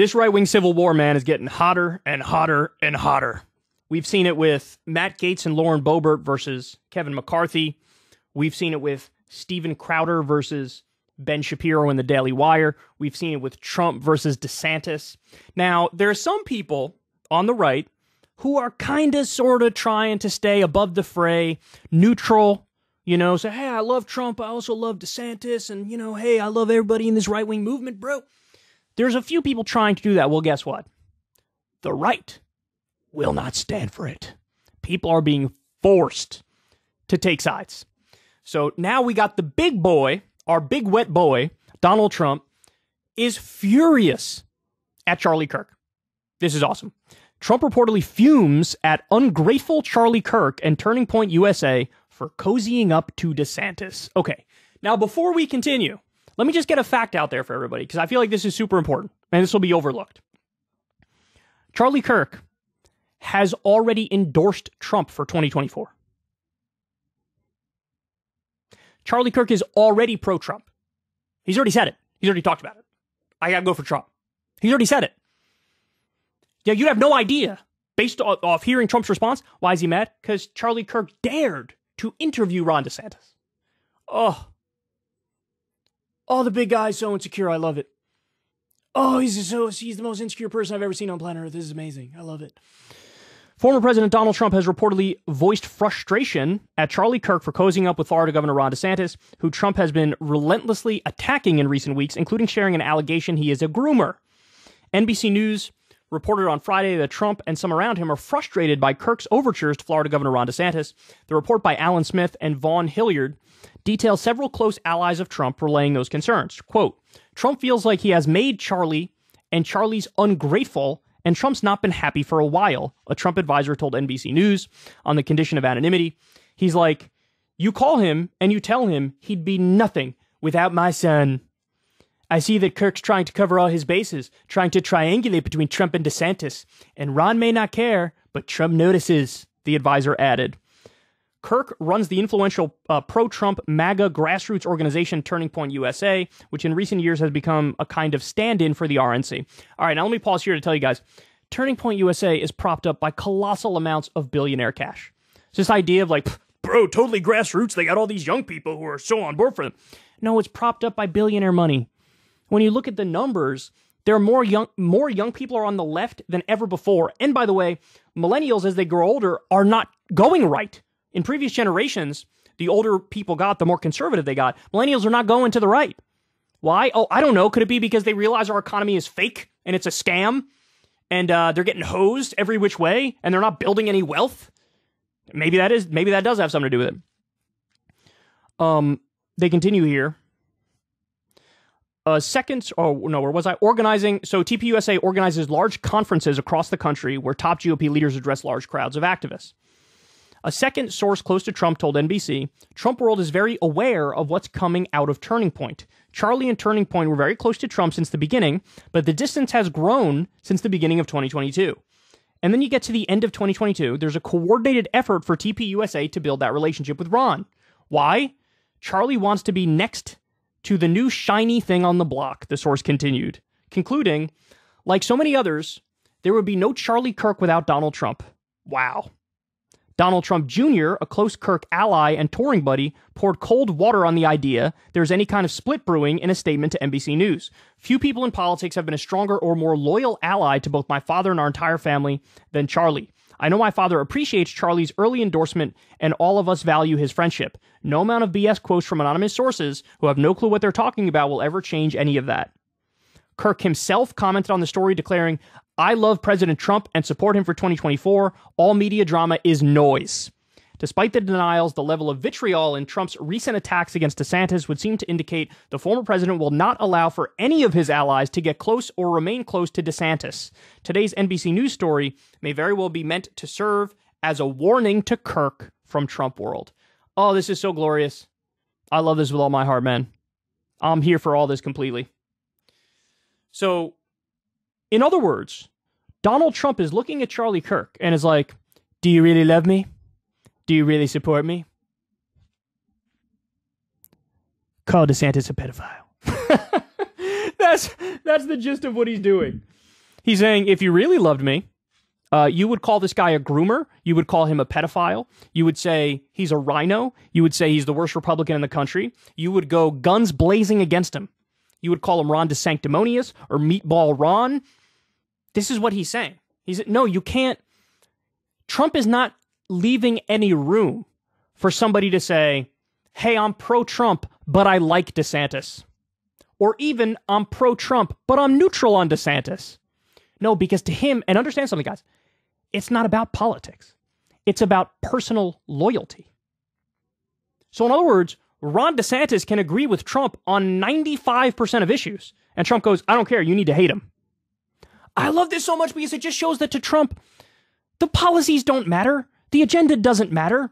This right-wing civil war, man, is getting hotter and hotter and hotter. We've seen it with Matt Gaetz and Lauren Boebert versus Kevin McCarthy. We've seen it with Steven Crowder versus Ben Shapiro in the Daily Wire. We've seen it with Trump versus DeSantis. Now, there are some people on the right who are kind of sort of trying to stay above the fray, neutral, you know, say, hey, I love Trump, I also love DeSantis, and, you know, hey, I love everybody in this right-wing movement, bro. There's a few people trying to do that. Well, guess what? The right will not stand for it. People are being forced to take sides. So now we got the big boy, our big wet boy, Donald Trump, is furious at Charlie Kirk. This is awesome. Trump reportedly fumes at ungrateful Charlie Kirk and Turning Point USA for cozying up to DeSantis. Okay, now before we continue, let me just get a fact out there for everybody, because I feel like this is super important, and this will be overlooked. Charlie Kirk has already endorsed Trump for 2024. Charlie Kirk is already pro-Trump. He's already said it. He's already talked about it. I gotta go for Trump. He's already said it. Yeah, you have no idea, based off hearing Trump's response. Why is he mad? Because Charlie Kirk dared to interview Ron DeSantis. Oh, the big guy's so insecure. I love it. Oh, he's the most insecure person I've ever seen on planet Earth. This is amazing. I love it. Former President Donald Trump has reportedly voiced frustration at Charlie Kirk for cozying up with Florida Governor Ron DeSantis, who Trump has been relentlessly attacking in recent weeks, including sharing an allegation he is a groomer. NBC News reported on Friday that Trump and some around him are frustrated by Kirk's overtures to Florida Governor Ron DeSantis. The report by Alan Smith and Vaughn Hilliard details several close allies of Trump relaying those concerns. Quote, Trump feels like he has made Charlie, and Charlie's ungrateful, and Trump's not been happy for a while, a Trump advisor told NBC News on the condition of anonymity. He's like, you call him and you tell him he'd be nothing without my son. I see that Kirk's trying to cover all his bases, trying to triangulate between Trump and DeSantis, and Ron may not care, but Trump notices, the advisor added. Kirk runs the influential pro-Trump MAGA grassroots organization Turning Point USA, which in recent years has become a kind of stand-in for the RNC. All right, now let me pause here to tell you guys, Turning Point USA is propped up by colossal amounts of billionaire cash. It's this idea of like, bro, totally grassroots, they got all these young people who are so on board for them. No, it's propped up by billionaire money. When you look at the numbers, there are more young people are on the left than ever before. And by the way, millennials, as they grow older, are not going right. In previous generations, the older people got, the more conservative they got. Millennials are not going to the right. Why? Oh, I don't know. Could it be because they realize our economy is fake and it's a scam and they're getting hosed every which way and they're not building any wealth? Maybe that does have something to do with it. They continue here. Organizing. So TPUSA organizes large conferences across the country where top GOP leaders address large crowds of activists. A second source close to Trump told NBC, Trump World is very aware of what's coming out of Turning Point. Charlie and Turning Point were very close to Trump since the beginning, but the distance has grown since the beginning of 2022. And then you get to the end of 2022, there's a coordinated effort for TPUSA to build that relationship with Ron. Why? Charlie wants to be next to the new shiny thing on the block, the source continued, concluding, like so many others, there would be no Charlie Kirk without Donald Trump. Wow. Donald Trump Jr., a close Kirk ally and touring buddy, poured cold water on the idea there's any kind of split brewing in a statement to NBC News. Few people in politics have been a stronger or more loyal ally to both my father and our entire family than Charlie. I know my father appreciates Charlie's early endorsement, and all of us value his friendship. No amount of BS quotes from anonymous sources who have no clue what they're talking about will ever change any of that. Kirk himself commented on the story, declaring, I love President Trump and support him for 2024. All media drama is noise. Despite the denials, the level of vitriol in Trump's recent attacks against DeSantis would seem to indicate the former president will not allow for any of his allies to get close or remain close to DeSantis. Today's NBC News story may very well be meant to serve as a warning to Kirk from Trump World. Oh, this is so glorious. I love this with all my heart, man. I'm here for all this completely. So, in other words, Donald Trump is looking at Charlie Kirk and is like, do you really love me? Do you really support me? Call DeSantis a pedophile. That's the gist of what he's doing. He's saying, if you really loved me, you would call this guy a groomer. You would call him a pedophile. You would say he's a rhino. You would say he's the worst Republican in the country. You would go guns blazing against him. You would call him Ron DeSanctimonious or Meatball Ron. This is what he's saying. No, you can't. Trump is not leaving any room for somebody to say, hey, I'm pro-Trump, but I like DeSantis. Or even, I'm pro-Trump, but I'm neutral on DeSantis. No, because to him, and understand something, guys, it's not about politics. It's about personal loyalty. So in other words, Ron DeSantis can agree with Trump on 95% of issues. And Trump goes, I don't care, you need to hate him. I love this so much because it just shows that to Trump, the policies don't matter. The agenda doesn't matter.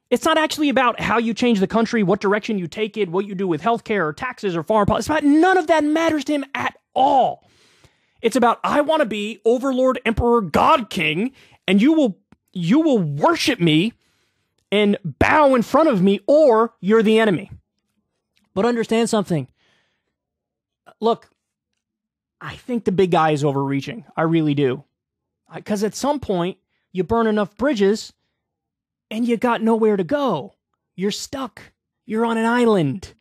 It's not actually about how you change the country, what direction you take it, what you do with healthcare or taxes or foreign policy. None of that matters to him at all. It's about, I want to be Overlord, Emperor, God King, and you will worship me and bow in front of me, or you're the enemy. But understand something. Look, I think the big guy is overreaching. I really do. Because at some point, you burn enough bridges, and you got nowhere to go. You're stuck. You're on an island.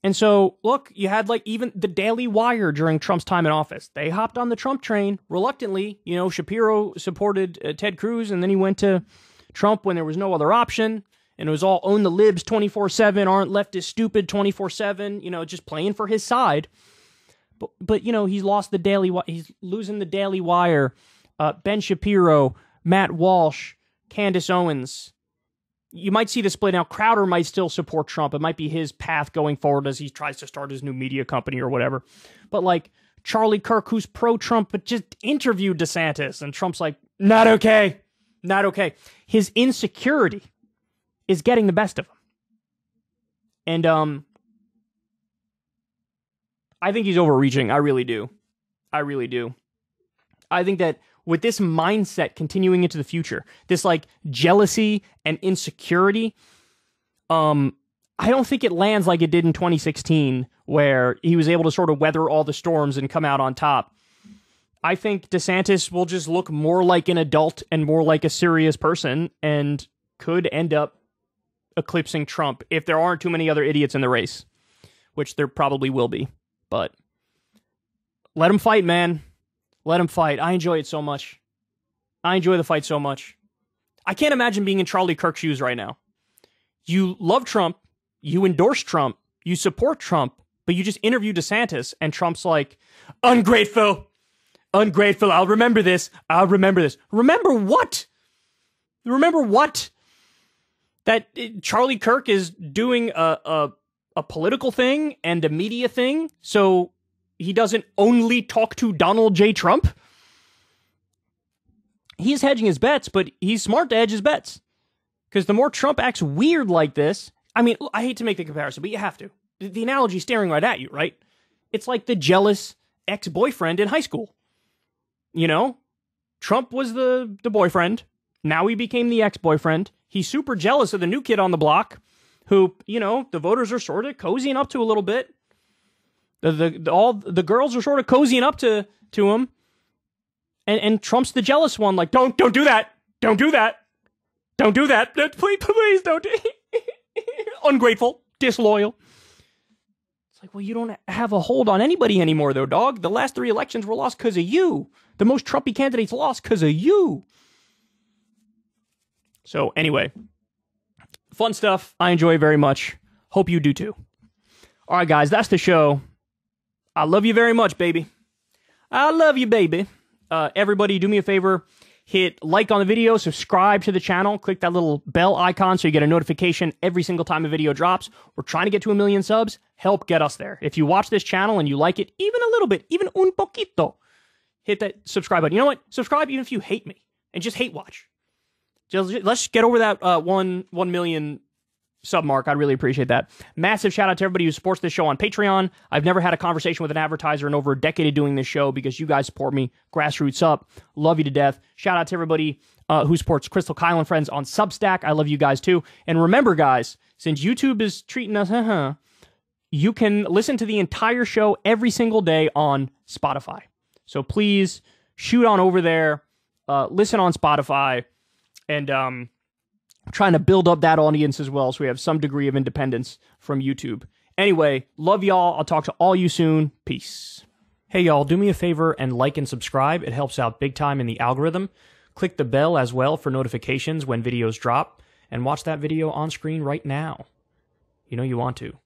And so, look, you had like even the Daily Wire during Trump's time in office. They hopped on the Trump train reluctantly. You know, Shapiro supported Ted Cruz, and then he went to Trump when there was no other option. And it was all own the libs 24/7, aren't leftists stupid 24/7, you know, just playing for his side. But you know, he's lost the Daily Wire. He's losing the Daily Wire. Ben Shapiro, Matt Walsh, Candace Owens. You might see the split now. Crowder might still support Trump. It might be his path going forward as he tries to start his new media company or whatever. But like Charlie Kirk, who's pro-Trump, but just interviewed DeSantis, and Trump's like, not okay. Not okay. His insecurity is getting the best of him. And I think he's overreaching. I really do. I really do. I think that with this mindset continuing into the future, this like jealousy and insecurity, I don't think it lands like it did in 2016, where he was able to sort of weather all the storms and come out on top. I think DeSantis will just look more like an adult and more like a serious person and could end up eclipsing Trump if there aren't too many other idiots in the race, which there probably will be. But let him fight, man. Let him fight. I enjoy it so much. I enjoy the fight so much. I can't imagine being in Charlie Kirk's shoes right now. You love Trump. You endorse Trump. You support Trump. But you just interview DeSantis, and Trump's like, ungrateful. Ungrateful. I'll remember this. I'll remember this. Remember what? Remember what? That Charlie Kirk is doing a political thing and a media thing, so he doesn't only talk to Donald J. Trump? He's hedging his bets, but he's smart to hedge his bets. Because the more Trump acts weird like this, I mean, I hate to make the comparison, but you have to. The analogy's staring right at you, right? It's like the jealous ex-boyfriend in high school. You know? Trump was the boyfriend. Now he became the ex-boyfriend. He's super jealous of the new kid on the block, who, you know, the voters are sort of cozying up to a little bit. All the girls are sort of cozying up to him. And Trump's the jealous one, like, don't do that. Don't do that. Don't do that. Please don't. Ungrateful. Disloyal. It's like, well, you don't have a hold on anybody anymore, though, dog. The last 3 elections were lost because of you. The most Trumpy candidates lost because of you. So, anyway. Fun stuff. I enjoy very much. Hope you do, too. All right, guys, that's the show. I love you very much, baby. I love you, baby. Everybody, do me a favor. Hit like on the video, subscribe to the channel, click that little bell icon so you get a notification every single time a video drops. We're trying to get to 1 million subs. Help get us there. If you watch this channel and you like it even a little bit, even un poquito, hit that subscribe button. You know what? Subscribe even if you hate me and just hate watch. Let's get over that 1 million sub mark. I'd really appreciate that. Massive shout out to everybody who supports this show on Patreon. I've never had a conversation with an advertiser in over a decade of doing this show because you guys support me. Grassroots up. Love you to death. Shout out to everybody who supports Crystal Kyle and Friends on Substack. I love you guys too. And remember, guys, since YouTube is treating us, you can listen to the entire show every single day on Spotify. So please shoot on over there, listen on Spotify, and trying to build up that audience as well so we have some degree of independence from YouTube. Anyway, love y'all. I'll talk to all you soon. Peace. Hey y'all, do me a favor and like and subscribe. It helps out big time in the algorithm. Click the bell as well for notifications when videos drop, and watch that video on screen right now. You know you want to.